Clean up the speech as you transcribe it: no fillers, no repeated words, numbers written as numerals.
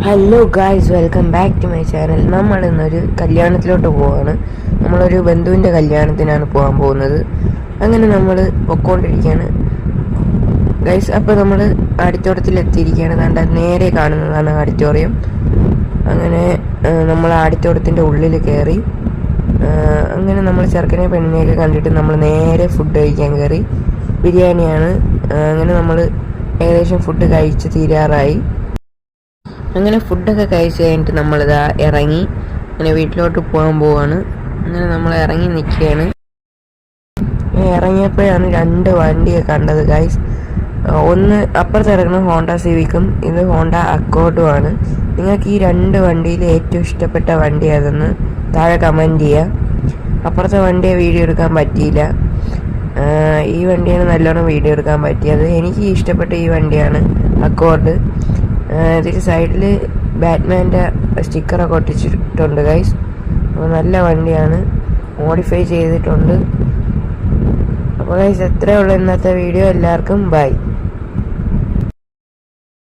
Hello guys, welcome back to my channel. നമ്മൾ ഇന്നൊരു കല്യാണത്തിലോട്ട് പോവാണ്. നമ്മളൊരു ബന്ധുവിൻ്റെ കല്യാണത്തിനാണ് പോകാൻ പോകുന്നത്. അങ്ങനെ നമ്മൾ പൊക്കോണ്ടിരിക്കുകയാണ് ഗൈസ്. അപ്പോൾ നമ്മൾ ആഡിറ്റോറിയത്തിൽ എത്തിയിരിക്കുകയാണ്. കണ്ട നേരെ കാണുന്നതാണ് ആഡിറ്റോറിയം. അങ്ങനെ നമ്മൾ ആഡിറ്റോറിയത്തിൻ്റെ ഉള്ളിൽ കയറി. അങ്ങനെ നമ്മൾ ചെറുക്കനെ പെണ്ണിനെയൊക്കെ കണ്ടിട്ട് നമ്മൾ നേരെ ഫുഡ് കഴിക്കാൻ കയറി. ബിരിയാണിയാണ്. അങ്ങനെ നമ്മൾ ഏകദേശം ഫുഡ് കഴിച്ച് തീരാറായി. അങ്ങനെ ഫുഡൊക്കെ കഴിച്ച് കഴിഞ്ഞിട്ട് നമ്മളിതാ ഇറങ്ങി അങ്ങനെ വീട്ടിലോട്ട് പോകാൻ പോവാണ്. അങ്ങനെ നമ്മൾ ഇറങ്ങി നിൽക്കുകയാണ്. ഇറങ്ങിയപ്പോഴാണ് രണ്ട് വണ്ടിയൊക്കെ കണ്ടത് ഗൈസ്. ഒന്ന് അപ്പുറത്ത് ഇറങ്ങുന്നത് ഹോണ്ട സിവിക്കും ഇത് ഹോണ്ട അക്കോർഡുമാണ്. നിങ്ങൾക്ക് ഈ രണ്ട് വണ്ടിയിൽ ഏറ്റവും ഇഷ്ടപ്പെട്ട വണ്ടി അതെന്ന് താഴെ കമൻറ്റ് ചെയ്യുക. അപ്പുറത്തെ വണ്ടിയെ വീഡിയോ എടുക്കാൻ പറ്റിയില്ല. ഈ വണ്ടിയാണ് നല്ലോണം വീഡിയോ എടുക്കാൻ പറ്റിയത്. എനിക്ക് ഇഷ്ടപ്പെട്ട ഈ വണ്ടിയാണ് അക്കോർഡ്. ഇതിൽ സൈഡിൽ ബാറ്റ്മാൻ്റെ സ്റ്റിക്കറൊക്കെ ഒട്ടിച്ചിട്ടുണ്ട് ഗൈസ്. അപ്പോൾ നല്ല വണ്ടിയാണ്, മോഡിഫൈ ചെയ്തിട്ടുണ്ട്. അപ്പോൾ ഗൈസ്, എത്രയേ ഉള്ളൂ ഇന്നത്തെ വീഡിയോ. എല്ലാവർക്കും ബൈ.